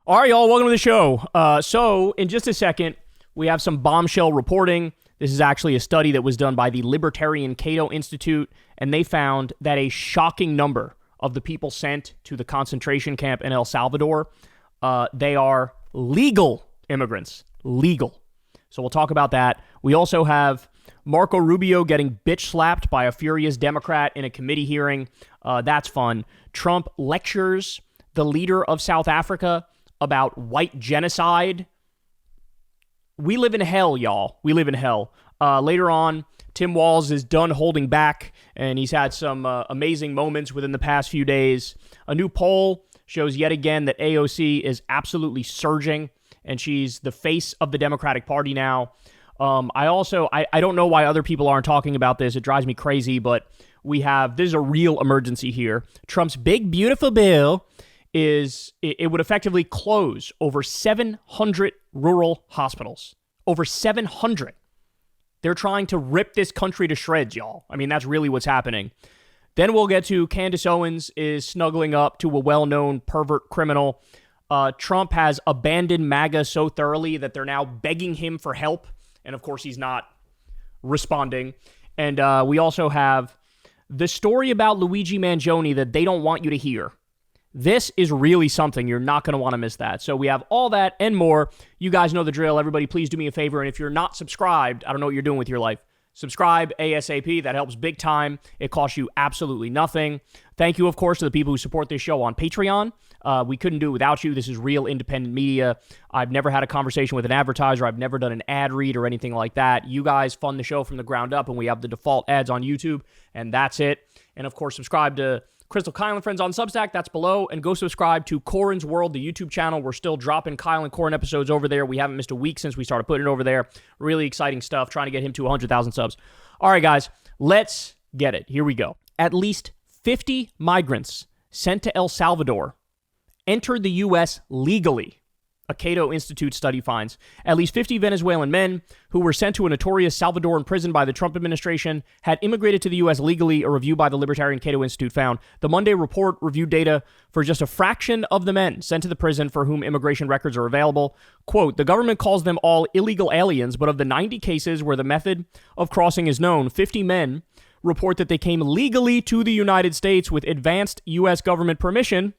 All right, y'all, welcome to the show. So in just a second, we have some bombshell reporting. This is actually a study that was done by the Libertarian Cato Institute, and they found that a shocking number of the people sent to the concentration camp in El Salvador, they are legal immigrants. Legal. So we'll talk about that. We also have Marco Rubio getting bitch slapped by a furious Democrat in a committee hearing. That's fun. Trump lectures the leader of South Africa about white genocide. We live in hell, y'all. We live in hell. Later on, Tim Walz is done holding back, and he's had some amazing moments within the past few days. A new poll shows yet again that AOC is absolutely surging, and she's the face of the Democratic Party now. I don't know why other people aren't talking about this. It drives me crazy, but there's a real emergency here. Trump's big, beautiful bill it would effectively close over 700 rural hospitals. Over 700. They're trying to rip this country to shreds, y'all. I mean, that's really what's happening. Then we'll get to Candace Owens is snuggling up to a well-known pervert criminal. Trump has abandoned MAGA so thoroughly that they're now begging him for help. And of course, he's not responding. And we also have the story about Luigi Mangione that they don't want you to hear. This is really something. You're not going to want to miss that. So we have all that and more. You guys know the drill. Everybody, please do me a favor. And if you're not subscribed, I don't know what you're doing with your life. Subscribe ASAP. That helps big time. It costs you absolutely nothing. Thank you, of course, to the people who support this show on Patreon. We couldn't do it without you. This is real independent media. I've never had a conversation with an advertiser. I've never done an ad read or anything like that. You guys fund the show from the ground up, and we have the default ads on YouTube, and that's it. And, of course, subscribe to Crystal, Kyle, and Friends on Substack. That's below. And go subscribe to Corin's World, the YouTube channel. We're still dropping Kyle and Corin episodes over there. We haven't missed a week since we started putting it over there. Really exciting stuff. Trying to get him to 100,000 subs. All right, guys. Let's get it. Here we go. At least 50 migrants sent to El Salvador entered the U.S. legally. A Cato Institute study finds at least 50 Venezuelan men who were sent to a notorious Salvadoran prison by the Trump administration had immigrated to the U.S. legally, a review by the Libertarian Cato Institute found. The Monday report reviewed data for just a fraction of the men sent to the prison for whom immigration records are available. Quote, the government calls them all illegal aliens, but of the 90 cases where the method of crossing is known, 50 men report that they came legally to the United States with advanced U.S. government permission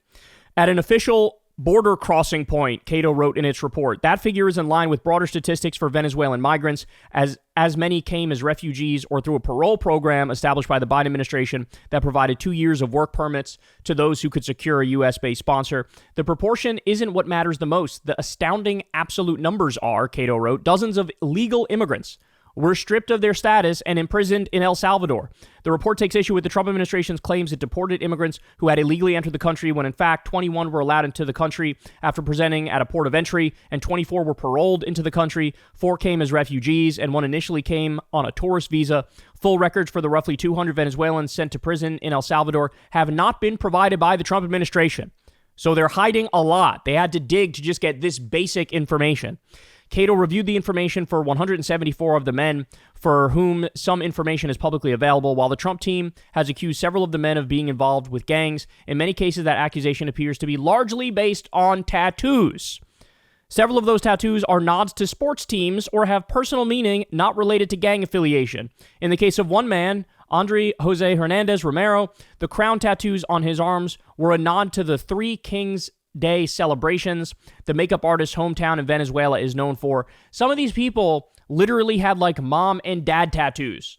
at an official border crossing point, Cato wrote in its report. That figure is in line with broader statistics for Venezuelan migrants, as many came as refugees or through a parole program established by the Biden administration that provided 2 years of work permits to those who could secure a U.S.-based sponsor. The proportion isn't what matters the most. The astounding absolute numbers are, Cato wrote, dozens of illegal immigrants were stripped of their status and imprisoned in El Salvador. The report takes issue with the Trump administration's claims it deported immigrants who had illegally entered the country when in fact 21 were allowed into the country after presenting at a port of entry and 24 were paroled into the country. 4 came as refugees and 1 initially came on a tourist visa. Full records for the roughly 200 Venezuelans sent to prison in El Salvador have not been provided by the Trump administration. So they're hiding a lot. They had to dig to just get this basic information. Cato reviewed the information for 174 of the men for whom some information is publicly available, while the Trump team has accused several of the men of being involved with gangs. In many cases, that accusation appears to be largely based on tattoos. Several of those tattoos are nods to sports teams or have personal meaning not related to gang affiliation. In the case of one man, Andre Jose Hernandez Romero, the crown tattoos on his arms were a nod to the Three Kings Day celebrations the makeup artist's hometown in Venezuela is known for. Some of these people literally had like mom and dad tattoos.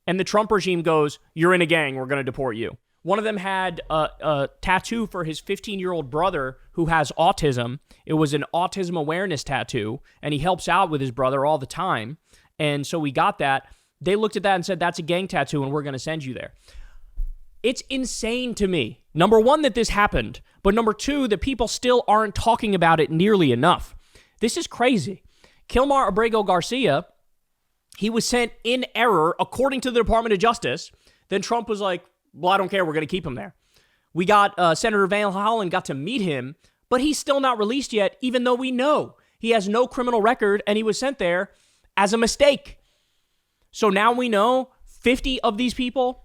And the Trump regime goes, you're in a gang, we're going to deport you. One of them had a tattoo for his 15-year-old brother who has autism. It was an autism awareness tattoo, and he helps out with his brother all the time. And so we got that. They looked at that and said, that's a gang tattoo, and we're going to send you there. It's insane to me. Number one, that this happened, but number two, that people still aren't talking about it nearly enough. This is crazy. Kilmar Abrego Garcia, he was sent in error according to the Department of Justice. Then Trump was like, well, I don't care. We're going to keep him there. We got Senator Van Hollen got to meet him, but he's still not released yet, even though we know he has no criminal record and he was sent there as a mistake. So now we know 50 of these people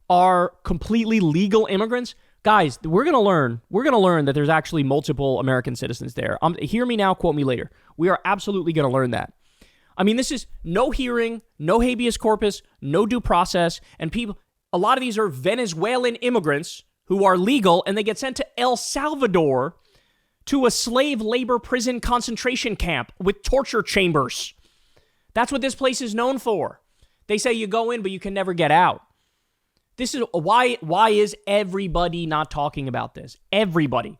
are completely legal immigrants. Guys, we're going to learn. We're going to learn that there's actually multiple American citizens there. Hear me now, quote me later. We are absolutely going to learn that. I mean, this is no hearing, no habeas corpus, no due process, and people, a lot of these are Venezuelan immigrants who are legal, and they get sent to El Salvador to a slave labor prison concentration camp with torture chambers. That's what this place is known for. They say you go in, but you can never get out. This is why is everybody not talking about this? Everybody.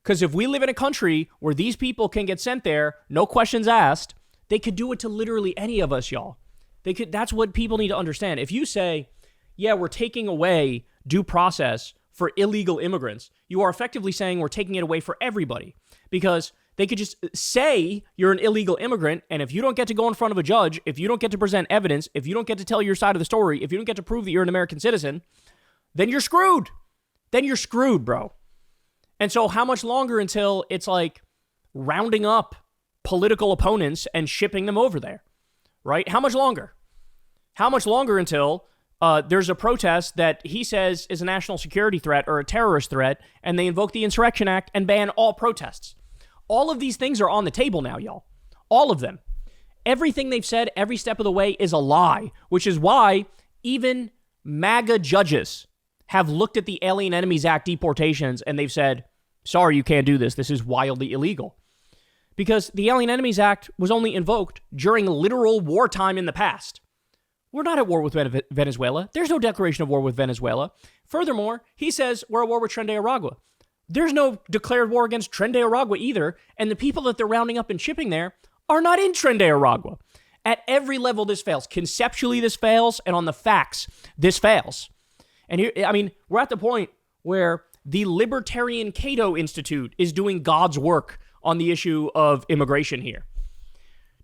Because if we live in a country where these people can get sent there, no questions asked, they could do it to literally any of us, y'all. That's what people need to understand. If you say, yeah, we're taking away due process for illegal immigrants, you are effectively saying we're taking it away for everybody. Because they could just say you're an illegal immigrant, and if you don't get to go in front of a judge, if you don't get to present evidence, if you don't get to tell your side of the story, if you don't get to prove that you're an American citizen, then you're screwed. Then you're screwed, bro. And so how much longer until it's like rounding up political opponents and shipping them over there, right? How much longer? How much longer until there's a protest that he says is a national security threat or a terrorist threat, and they invoke the Insurrection Act and ban all protests? All of these things are on the table now, y'all. All of them. Everything they've said every step of the way is a lie, which is why even MAGA judges have looked at the Alien Enemies Act deportations and they've said, sorry, you can't do this. This is wildly illegal. Because the Alien Enemies Act was only invoked during literal wartime in the past. We're not at war with Venezuela. There's no declaration of war with Venezuela. Furthermore, he says we're at war with Tren de Aragua. There's no declared war against Tren de Aragua either, and the people that they're rounding up and shipping there are not in Tren de Aragua. At every level, this fails. Conceptually, this fails, and on the facts, this fails. And here, I mean, we're at the point where the Libertarian Cato Institute is doing God's work on the issue of immigration here.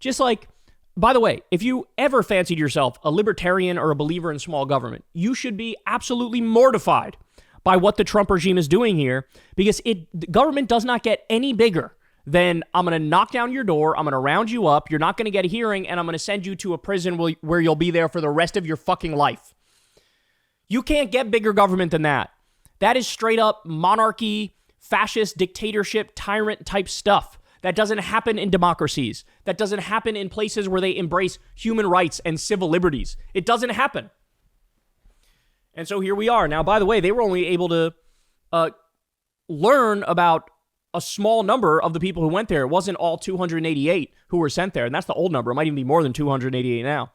Just like, by the way, if you ever fancied yourself a libertarian or a believer in small government, you should be absolutely mortified by what the Trump regime is doing here, because government does not get any bigger than I'm going to knock down your door, I'm going to round you up, you're not going to get a hearing, and I'm going to send you to a prison where you'll be there for the rest of your fucking life. You can't get bigger government than that. That is straight up monarchy, fascist, dictatorship, tyrant type stuff. That doesn't happen in democracies. That doesn't happen in places where they embrace human rights and civil liberties. It doesn't happen. And so here we are. Now, by the way, they were only able to learn about a small number of the people who went there. It wasn't all 288 who were sent there. And that's the old number. It might even be more than 288 now.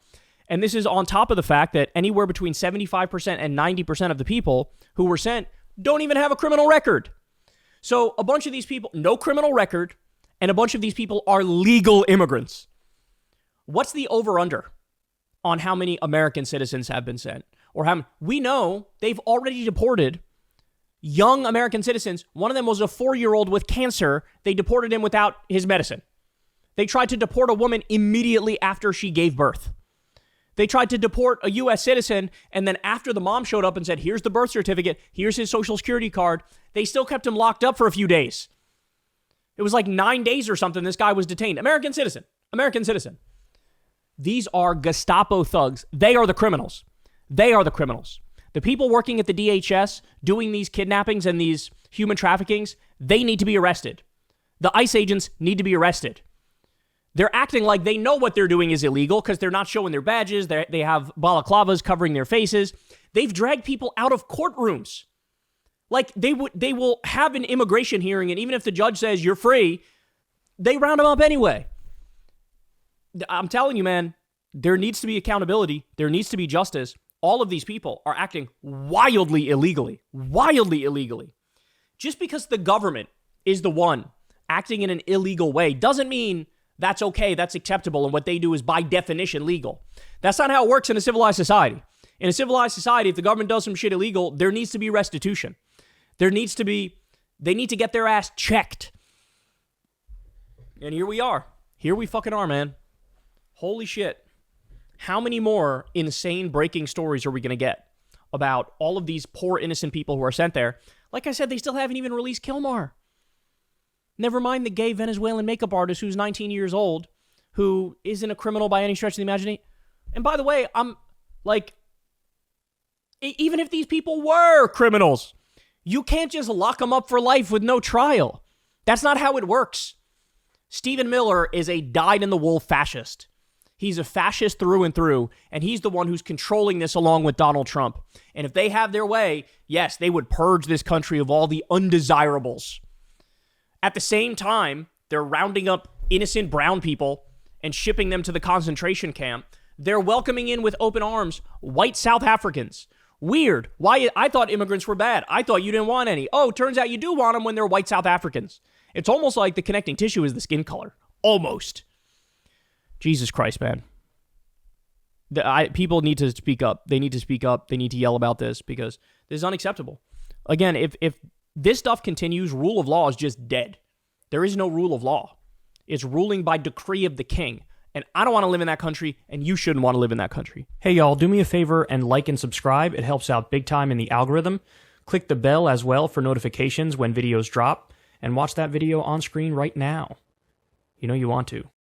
And this is on top of the fact that anywhere between 75% and 90% of the people who were sent don't even have a criminal record. So a bunch of these people, no criminal record, and a bunch of these people are legal immigrants. What's the over-under on how many American citizens have been sent? Or how we know they've already deported young American citizens. One of them was a 4-year-old with cancer. They deported him without his medicine. They tried to deport a woman immediately after she gave birth. They tried to deport a U.S. citizen, and then after the mom showed up and said, here's the birth certificate, here's his social security card, they still kept him locked up for a few days. It was like 9 days or something this guy was detained. American citizen. American citizen. These are Gestapo thugs. They are the criminals. They are the criminals. The people working at the DHS doing these kidnappings and these human traffickings, they need to be arrested. The ICE agents need to be arrested. They're acting like they know what they're doing is illegal because they're not showing their badges. They have balaclavas covering their faces. They've dragged people out of courtrooms. Like they will have an immigration hearing, and even if the judge says you're free, they round them up anyway. I'm telling you, man, there needs to be accountability. There needs to be justice. All of these people are acting wildly illegally. Wildly illegally. Just because the government is the one acting in an illegal way doesn't mean that's okay, that's acceptable, and what they do is by definition legal. That's not how it works in a civilized society. In a civilized society, if the government does some shit illegal, there needs to be restitution. They need to get their ass checked. And here we are. Here we fucking are, man. Holy shit. How many more insane breaking stories are we going to get about all of these poor innocent people who are sent there? Like I said, they still haven't even released Kilmar. Never mind the gay Venezuelan makeup artist who's 19 years old, who isn't a criminal by any stretch of the imagination. And by the way, I'm like, even if these people were criminals, You can't just lock them up for life with no trial. That's not how it works. Stephen Miller is a dyed-in-the-wool fascist. He's a fascist through and through, and he's the one who's controlling this along with Donald Trump. And if they have their way, yes, they would purge this country of all the undesirables. At the same time, they're rounding up innocent brown people and shipping them to the concentration camp. They're welcoming in with open arms white South Africans. Weird. Why? I thought immigrants were bad. I thought you didn't want any. Oh, turns out you do want them when they're white South Africans. It's almost like the connecting tissue is the skin color. Almost. Jesus Christ, man. People need to speak up. They need to speak up. They need to yell about this because this is unacceptable. Again, if this stuff continues, rule of law is just dead. There is no rule of law. It's ruling by decree of the king. And I don't want to live in that country, and you shouldn't want to live in that country. Hey, y'all, do me a favor and like and subscribe. It helps out big time in the algorithm. Click the bell as well for notifications when videos drop, and watch that video on screen right now. You know you want to.